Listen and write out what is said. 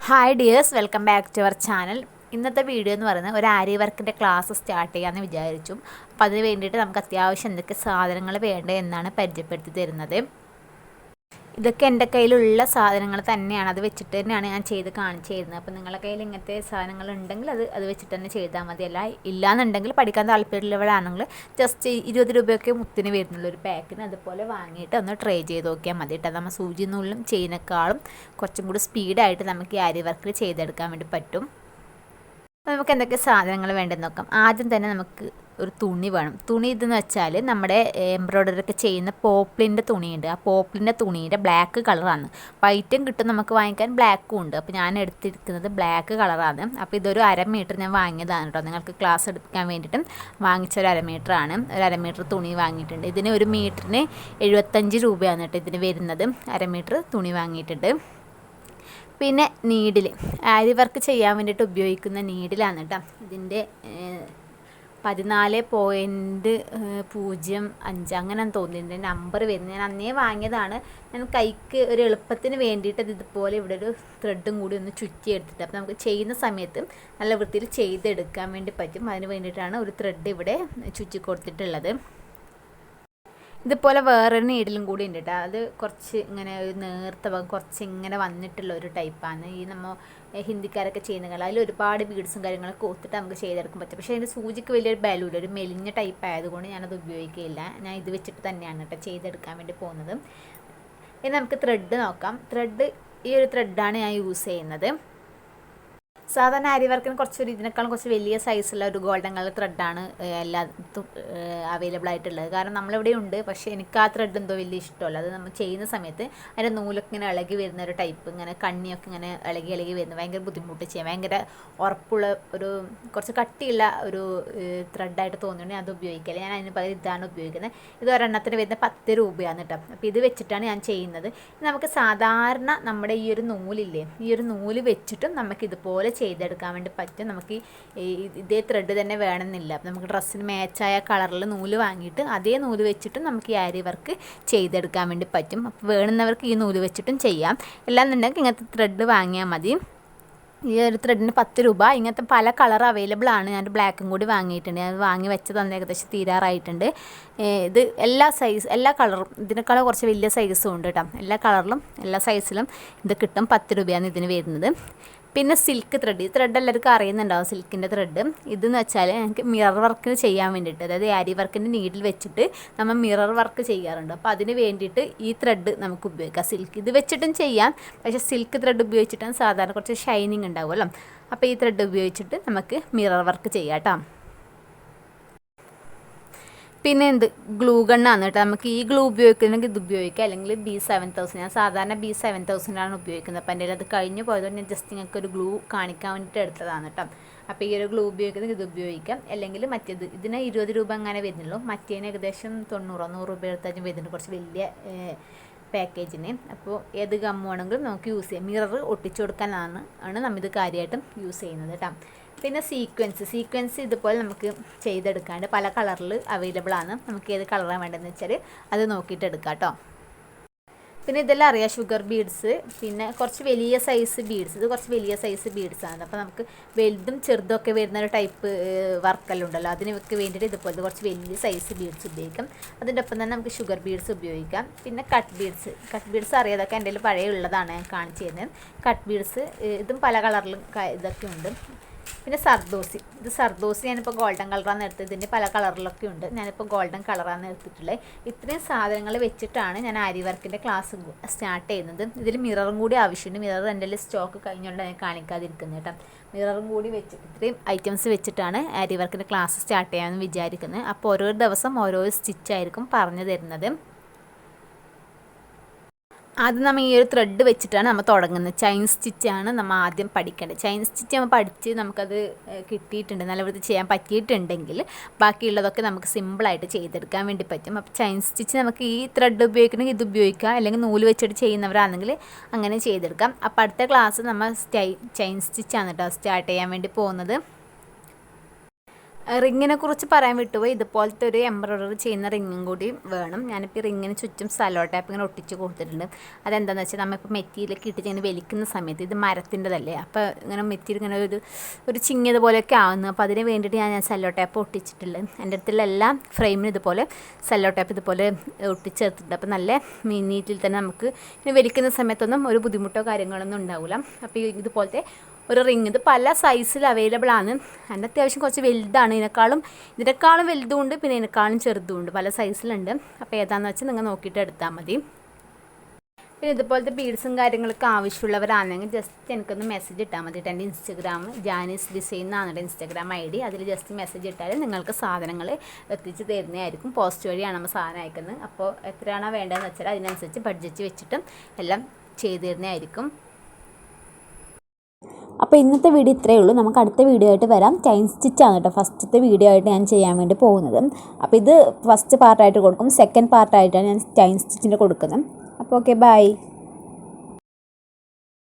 Hi dears, welcome back to our channel. ഇന്നത്തെ video എന്ന് പറയുന്നത് ഒരു ആരി വർക്കിൻ്റെ ക്ലാസ് സ്റ്റാർട്ട് ചെയ്യാമെന്ന് വിചാരിച്ചു. അപ്പോൾ അതിന് വേണ്ടിയിട്ട് നമുക്ക് അത്യാവശ്യം എന്തൊക്കെ സാധനങ്ങൾ വേണ്ടത് എന്നാണ് പരിചയപ്പെടുത്തി തരുന്നത്. ഇതൊക്കെ എൻ്റെ കയ്യിലുള്ള സാധനങ്ങൾ തന്നെയാണ്, അത് വെച്ചിട്ട് തന്നെയാണ് ഞാൻ ചെയ്ത് കാണിച്ചു തരുന്നത്. അപ്പോൾ നിങ്ങളുടെ കയ്യിൽ ഇങ്ങനത്തെ സാധനങ്ങൾ ഉണ്ടെങ്കിൽ അത് വെച്ചിട്ട് തന്നെ ചെയ്താൽ മതി. അല്ല ഇല്ലയെന്നുണ്ടെങ്കിൽ പഠിക്കാൻ താല്പര്യമുള്ളവരാണെങ്കിൽ ജസ്റ്റ് 20 രൂപയൊക്കെ മുത്തിന് വരുന്നുള്ളൂ ഒരു പാക്കിന്. അതുപോലെ വാങ്ങിയിട്ട് ഒന്ന് ട്രൈ ചെയ്ത് നോക്കിയാൽ മതി കേട്ടോ. നമ്മൾ സൂചി നൂലും ചെയ്യുന്നേക്കാളും കുറച്ചും കൂടി സ്പീഡായിട്ട് നമുക്ക് ഈ ആരി വർക്ക് ചെയ്തെടുക്കാൻ വേണ്ടി പറ്റും. അപ്പോൾ നമുക്ക് എന്തൊക്കെ സാധനങ്ങൾ വേണ്ടതെന്ന് നോക്കാം. ആദ്യം തന്നെ നമുക്ക് ഒരു തുണി വേണം. തുണി ഇതെന്ന് വെച്ചാൽ നമ്മുടെ എംബ്രോയ്ഡറി ഒക്കെ ചെയ്യുന്ന പോപ്ലിൻ്റെ തുണിയുണ്ട്. ആ പോപ്ലിൻ്റെ തുണീൻ്റെ ബ്ലാക്ക് കളറാണ്. വൈറ്റും കിട്ടും നമുക്ക് വാങ്ങിക്കാൻ, ബ്ലാക്കും ഉണ്ട്. അപ്പോൾ ഞാൻ എടുത്തിരിക്കുന്നത് ബ്ലാക്ക് കളറാണ്. അപ്പോൾ ഇതൊരു 1/2 മീറ്റർ ഞാൻ വാങ്ങിയതാണ് കേട്ടോ. നിങ്ങൾക്ക് ക്ലാസ് എടുക്കാൻ വേണ്ടിയിട്ടും വാങ്ങിച്ച ഒരു 1/2 മീറ്ററാണ്. ഒരു 1/2 മീറ്റർ തുണി വാങ്ങിയിട്ടുണ്ട്. ഇതിന് ഒരു മീറ്ററിന് 75 രൂപയാണ് കേട്ടോ ഇതിന് വരുന്നത്. 1/2 മീറ്റർ തുണി വാങ്ങിയിട്ടുണ്ട്. പിന്നെ നീഡിൽ, ആരി വർക്ക് ചെയ്യാൻ വേണ്ടിയിട്ട് ഉപയോഗിക്കുന്ന നീഡിലാണ് കേട്ടോ. ഇതിൻ്റെ 14.05 അങ്ങനെ തോന്നിയിട്ടുണ്ട് നമ്പർ വരുന്നത്. ഞാൻ അന്നേ വാങ്ങിയതാണ്. ഞാൻ കൈക്ക് ഒരു എളുപ്പത്തിന് വേണ്ടിയിട്ട് ഇതുപോലെ ഇവിടെ ഒരു ത്രെഡും കൂടി ഒന്ന് ചുറ്റി എടുത്തിട്ട്, അപ്പോൾ നമുക്ക് ചെയ്യുന്ന സമയത്ത് നല്ല വൃത്തിയിൽ ചെയ്തെടുക്കാൻ വേണ്ടി പറ്റും. അതിന് വേണ്ടിയിട്ടാണ് ഒരു ത്രെഡ് ഇവിടെ ചുറ്റി കൊടുത്തിട്ടുള്ളത്. ഇതുപോലെ വേറൊരു നീഡിലും കൂടി ഉണ്ട് കേട്ടോ. അത് കുറച്ച് ഇങ്ങനെ ഒരു നേർത്ത കുറച്ച് ഇങ്ങനെ വന്നിട്ടുള്ള ഒരു ടൈപ്പാണ്. ഈ നമ്മൾ ഹിന്ദിക്കാരൊക്കെ ചെയ്യുന്ന അതിൽ ഒരുപാട് ബീഡ്സും കാര്യങ്ങളൊക്കെ ഒത്തിട്ട് നമുക്ക് ചെയ്തെടുക്കാൻ പറ്റും. പക്ഷേ അതിൻ്റെ സൂചിക്ക് വലിയൊരു ബലൂല, ഒരു മെലിഞ്ഞ ടൈപ്പ് ആയതുകൊണ്ട് ഞാനത് ഉപയോഗിക്കുകയില്ല. ഞാൻ ഇത് വെച്ചിട്ട് തന്നെയാണ് കേട്ടോ ചെയ്തെടുക്കാൻ വേണ്ടി പോകുന്നത്. ഇനി നമുക്ക് ത്രെഡ് നോക്കാം. ത്രെഡ് ഈ ഒരു ത്രെഡാണ് ഞാൻ യൂസ് ചെയ്യുന്നത്. സാധാരണ ആരി വർക്കിന് കുറച്ചൊരു ഇതിനേക്കാളും കുറച്ച് വലിയ സൈസുള്ള ഒരു ഗോൾഡൻ കളർ ത്രെഡാണ് എല്ലാത്തും അവൈലബിൾ ആയിട്ടുള്ളത്. കാരണം നമ്മളിവിടെ ഉണ്ട്, പക്ഷേ എനിക്ക് ആ ത്രെഡ് എന്തോ വലിയ ഇഷ്ടമല്ല. അത് നമ്മൾ ചെയ്യുന്ന സമയത്ത് അതിൻ്റെ നൂലൊക്കെ ഇങ്ങനെ ഇളകി വരുന്ന ഒരു ടൈപ്പ്, ഇങ്ങനെ കണ്ണിയൊക്കെ ഇങ്ങനെ ഇളകി വരുന്നത് ഭയങ്കര ബുദ്ധിമുട്ട് ചെയ്യാൻ. ഭയങ്കര ഉറപ്പുള്ള ഒരു കുറച്ച് കട്ടിയുള്ള ഒരു ത്രെഡായിട്ട് തോന്നുന്നുണ്ട്. അത് ഉപയോഗിക്കില്ല. ഞാൻ അതിന് പകരം ഇതാണ് ഉപയോഗിക്കുന്നത്. ഇത് ഒരെണ്ണത്തിന് വരുന്ന 10 രൂപയാണ് കേട്ടോ. അപ്പോൾ ഇത് വെച്ചിട്ടാണ് ഞാൻ ചെയ്യുന്നത്. നമുക്ക് സാധാരണ നമ്മുടെ ഈ ഒരു നൂലില്ലേ, ഈ ഒരു നൂല് വെച്ചിട്ടും നമുക്ക് ഇതുപോലെ ചെയ്തെടുക്കാൻ വേണ്ടി പറ്റും. നമുക്ക് ഇതേ ത്രെഡ് തന്നെ വേണമെന്നില്ല. നമുക്ക് ഡ്രസ്സിന് മാച്ചായ കളറിൽ നൂല് വാങ്ങിയിട്ട് അതേ നൂല് വെച്ചിട്ടും നമുക്ക് ഈ ആരി വർക്ക് ചെയ്തെടുക്കാൻ വേണ്ടി പറ്റും. അപ്പോൾ വേണമെന്നവർക്ക് ഈ നൂല് വെച്ചിട്ടും ചെയ്യാം. എല്ലാന്നുണ്ടെങ്കിൽ ഇങ്ങനത്തെ ത്രെഡ് വാങ്ങിയാൽ മതി. ഈ ഒരു ത്രെഡിന് 10 രൂപ. ഇങ്ങനത്തെ പല കളർ അവൈലബിൾ ആണ്. ഞാൻ ബ്ലാക്കും കൂടി വാങ്ങിയിട്ടുണ്ട്. ഞാൻ വാങ്ങി വെച്ചത് അന്ന് ഏകദേശം തീരാറായിട്ടുണ്ട്. ഇത് എല്ലാ കളറും ഇതിനേക്കാളും കുറച്ച് വലിയ സൈസും ഉണ്ട് കേട്ടോ. എല്ലാ കളറിലും എല്ലാ സൈസിലും ഇത് കിട്ടും. 10 രൂപയാണ് ഇതിന് വരുന്നത്. പിന്നെ സിൽക്ക് ത്രെഡ്, ഈ ത്രെഡ് എല്ലാവർക്കും അറിയുന്നുണ്ടാവും. സിൽക്കിൻ്റെ ത്രെഡ് ഇതെന്ന് വെച്ചാൽ എനിക്ക് മിറർ വർക്ക് ചെയ്യാൻ വേണ്ടിയിട്ട്, അതായത് ആരി വർക്കിൻ്റെ നീഡിൽ വെച്ചിട്ട് നമ്മൾ മിറർ വർക്ക് ചെയ്യാറുണ്ട്. അപ്പോൾ അതിന് വേണ്ടിയിട്ട് ഈ ത്രെഡ് നമുക്ക് ഉപയോഗിക്കാം. സിൽക്ക് ഇത് വെച്ചിട്ടും ചെയ്യാം, പക്ഷേ സിൽക്ക് ത്രെഡ് ഉപയോഗിച്ചിട്ടാണ് സാധാരണ കുറച്ച് ഷൈനിങ് ഉണ്ടാവുമല്ലോ. അപ്പോൾ ഈ ത്രെഡ് ഉപയോഗിച്ചിട്ട് നമുക്ക് മിറർ വർക്ക് ചെയ്യാം കേട്ടോ. പിന്നെ ഗ്ലൂ ഗണ്ണാണ് കേട്ടോ. നമുക്ക് ഈ ഗ്ലൂ ഉപയോഗിക്കണമെങ്കിൽ ഇത് ഉപയോഗിക്കാം, അല്ലെങ്കിൽ B7000. ഞാൻ സാധാരണ B7000 ഉപയോഗിക്കുന്നത്. അപ്പോൾ എൻ്റെ അത് കഴിഞ്ഞ് പോയതുകൊണ്ട് ഞാൻ ജസ്റ്റ് നിങ്ങൾക്ക് ഒരു ഗ്ലൂ കാണിക്കാൻ വേണ്ടിയിട്ട് എടുത്തതാണ് കേട്ടോ. അപ്പോൾ ഈ ഒരു ഗ്ലൂ ഉപയോഗിക്കുന്നത് ഇത് ഉപയോഗിക്കാം, അല്ലെങ്കിൽ മറ്റേത് ഇതിന് 20 രൂപ അങ്ങനെ വരുന്നുള്ളൂ. മറ്റേതിന് ഏകദേശം 100 രൂപ എടുത്താലും വരുന്നുണ്ട്, കുറച്ച് വലിയ പാക്കേജിന്. അപ്പോൾ ഏത് ഗമ്മാണെങ്കിലും നമുക്ക് യൂസ് ചെയ്യാം. മിറർ ഒട്ടിച്ചു കൊടുക്കാനാണ് നമ്മിത് കാര്യമായിട്ടും യൂസ് ചെയ്യുന്നത് കേട്ടോ. പിന്നെ സീക്വൻസ് ഇതുപോലെ നമുക്ക് ചെയ്തെടുക്കാണ്ട് പല കളറിൽ അവൈലബിൾ ആണ്. നമുക്ക് ഏത് കളറാണ് വേണ്ടതെന്ന് വെച്ചാൽ അത് നോക്കിയിട്ട് എടുക്കാം കേട്ടോ. പിന്നെ ഇതെല്ലാം അറിയാം, ഷുഗർ ബീഡ്സ്, പിന്നെ കുറച്ച് വലിയ സൈസ് ബീഡ്സ്. ഇത് കുറച്ച് വലിയ സൈസ് ബീഡ്സാണ്. അപ്പോൾ നമുക്ക് വലുതും ചെറുതും ഒക്കെ വരുന്ന ഒരു ടൈപ്പ് വർക്കെല്ലാം ഉണ്ടല്ലോ, അതിനൊക്കെ വേണ്ടിയിട്ട് ഇതുപോലത്തെ കുറച്ച് വലിയ സൈസ് ബീഡ്സ് ഉപയോഗിക്കാം. അതിൻ്റെ ഒപ്പം തന്നെ നമുക്ക് ഷുഗർ ബീഡ്സ് ഉപയോഗിക്കാം. പിന്നെ കട്ട് ബീഡ്സ് അറിയാതൊക്കെ എൻ്റെ കയ്യിൽ പഴയ ഉള്ളതാണ് ഞാൻ കാണിച്ചു തരുന്നത്. കട്ട് ബീഡ്സ് ഇതും പല കളറിലും ഇതൊക്കെ ഉണ്ട്. പിന്നെ സർദോസി ഞാനിപ്പോൾ ഗോൾഡൻ കളറാണ് എടുത്തത്. ഇതിൻ്റെ പല കളറിലൊക്കെ ഉണ്ട്. ഞാനിപ്പോൾ ഗോൾഡൻ കളറാണ് എടുത്തിട്ടുള്ളത്. ഇത്രയും സാധനങ്ങൾ വെച്ചിട്ടാണ് ഞാൻ ആരി വർക്കിൻ്റെ ക്ലാസ് സ്റ്റാർട്ട് ചെയ്യുന്നത്. ഇതിൽ മിററും കൂടി ആവശ്യമുണ്ട്. മിറർ എൻ്റെ സ്റ്റോക്ക് കഴിഞ്ഞുകൊണ്ട് ഞാൻ കാണിക്കാതിരിക്കുന്നത് കേട്ടോ. മിററും കൂടി വെച്ചിട്ട് ഇത്രയും ഐറ്റംസ് വെച്ചിട്ടാണ് ആരി വർക്കിൻ്റെ ക്ലാസ് സ്റ്റാർട്ട് ചെയ്യാമെന്ന് വിചാരിക്കുന്നത്. അപ്പോൾ ഓരോ ദിവസം ഓരോ സ്റ്റിച്ചായിരിക്കും പറഞ്ഞു തരുന്നത്. ആദ്യം നമ്മൾ ഈ ഒരു ത്രെഡ് വെച്ചിട്ടാണ് നമ്മൾ തുടങ്ങുന്നത്. ചെയിൻ സ്റ്റിച്ചാണ് നമ്മൾ ആദ്യം പഠിക്കേണ്ടത്. ചെയിൻ സ്റ്റിച്ച് നമ്മൾ പഠിച്ച് നമുക്കത് കിട്ടിയിട്ടുണ്ട്, നല്ല വൃത്തി ചെയ്യാൻ പറ്റിയിട്ടുണ്ടെങ്കിൽ ബാക്കിയുള്ളതൊക്കെ നമുക്ക് സിമ്പിളായിട്ട് ചെയ്തെടുക്കാൻ വേണ്ടി പറ്റും. അപ്പോൾ ചെയിൻ സ്റ്റിച്ച് നമുക്ക് ഈ ത്രെഡ് ഉപയോഗിക്കണമെങ്കിൽ ഇത് ഉപയോഗിക്കാം, അല്ലെങ്കിൽ നൂല് വെച്ചിട്ട് ചെയ്യുന്നവരാണെങ്കിൽ അങ്ങനെ ചെയ്തെടുക്കാം. അപ്പോൾ അടുത്ത ക്ലാസ് നമ്മൾ ചെയിൻ സ്റ്റിച്ചാണ് കേട്ടോ സ്റ്റാർട്ട് ചെയ്യാൻ വേണ്ടി പോകുന്നത്. റിങ്ങിനെ കുറിച്ച് പറയാൻ വിട്ടുപോയി. ഇതുപോലത്തെ ഒരു എംബ്രോയ്ഡറി ചെയ്യുന്ന റിങ്ങും കൂടി വേണം. ഞാനിപ്പോൾ റിങ്ങിന് ചുറ്റും സലോ ടാപ്പ് ഇങ്ങനെ ഒട്ടിച്ച് കൊടുത്തിട്ടുണ്ട്. അതെന്താണെന്ന് വെച്ചാൽ നമ്മളിപ്പോൾ മെറ്റീരിയലൊക്കെ ഇട്ടിട്ട് ഇങ്ങനെ വലിക്കുന്ന സമയത്ത് ഇത് മരത്തിൻ്റെതല്ലേ, അപ്പോൾ ഇങ്ങനെ മെറ്റീരിയൽ ഇങ്ങനെ ഒരു ചിങ്ങിയതുപോലെയൊക്കെ ആവുന്നു. അപ്പോൾ അതിന് വേണ്ടിയിട്ട് ഞാൻ സലോ ടാപ്പ് ഒട്ടിച്ചിട്ടുള്ളത്. എൻ്റെ അടുത്തുള്ള എല്ലാ ഫ്രെയിമിനും ഇതുപോലെ സലോ ടാപ്പ് ഇതുപോലെ ഒട്ടിച്ചേർത്തിട്ടുണ്ട്. അപ്പോൾ നല്ല നീറ്റിൽ തന്നെ നമുക്ക് ഇങ്ങനെ വലിക്കുന്ന സമയത്തൊന്നും ഒരു ബുദ്ധിമുട്ടോ കാര്യങ്ങളൊന്നും ഉണ്ടാവില്ല. അപ്പോൾ ഇതുപോലത്തെ ഒരു റിങ് ഇത് പല സൈസിൽ അവൈലബിൾ ആണ്. എൻ്റെ അത്യാവശ്യം കുറച്ച് വലുതാണ്, ഇതിനേക്കാളും വലുതുമുണ്ട്, പിന്നെ ഇതിനേക്കാളും ചെറുതുമുണ്ട്, പല സൈസിലുണ്ട്. അപ്പോൾ ഏതാണെന്ന് വെച്ചാൽ നിങ്ങൾ നോക്കിയിട്ട് എടുത്താൽ മതി. പിന്നെ ഇതുപോലത്തെ ബീഡ്സും കാര്യങ്ങളൊക്കെ ആവശ്യമുള്ളവരാണെങ്കിൽ ജസ്റ്റ് എനിക്കൊന്ന് മെസ്സേജ് ഇട്ടാൽ മതി. എൻ്റെ ഇൻസ്റ്റഗ്രാം ജാനീസ് ഡിസൈൻ എന്നാണ് ഇൻസ്റ്റഗ്രാം ID. അതിൽ ജസ്റ്റ് മെസ്സേജ് ഇട്ടാൽ നിങ്ങൾക്ക് സാധനങ്ങൾ എത്തിച്ച് തരുന്നതായിരിക്കും. പോസ്റ്റ് വഴിയാണ് നമ്മൾ സാധനം അയക്കുന്നത്. അപ്പോൾ എത്രയാണോ വേണ്ടതെന്ന് വെച്ചാൽ അതിനനുസരിച്ച് ബഡ്ജറ്റ് വെച്ചിട്ടും എല്ലാം ചെയ്തു തരുന്നതായിരിക്കും. അപ്പോൾ ഇന്നത്തെ വീഡിയോ ഇത്രയേ ഉള്ളൂ. നമുക്ക് അടുത്ത വീഡിയോ ആയിട്ട് വരാം. ചെയിൻ സ്റ്റിച്ചാണ് കേട്ടോ ഫസ്റ്റത്തെ വീഡിയോ ആയിട്ട് ഞാൻ ചെയ്യാൻ വേണ്ടി പോകുന്നത്. അപ്പോൾ ഇത് ഫസ്റ്റ് പാർട്ടായിട്ട് കൊടുക്കും, സെക്കൻഡ് പാർട്ടായിട്ടാണ് ഞാൻ ചെയിൻ സ്റ്റിച്ചിൻ്റെ കൊടുക്കുന്നത്. അപ്പോൾ ഓക്കെ, ബൈ.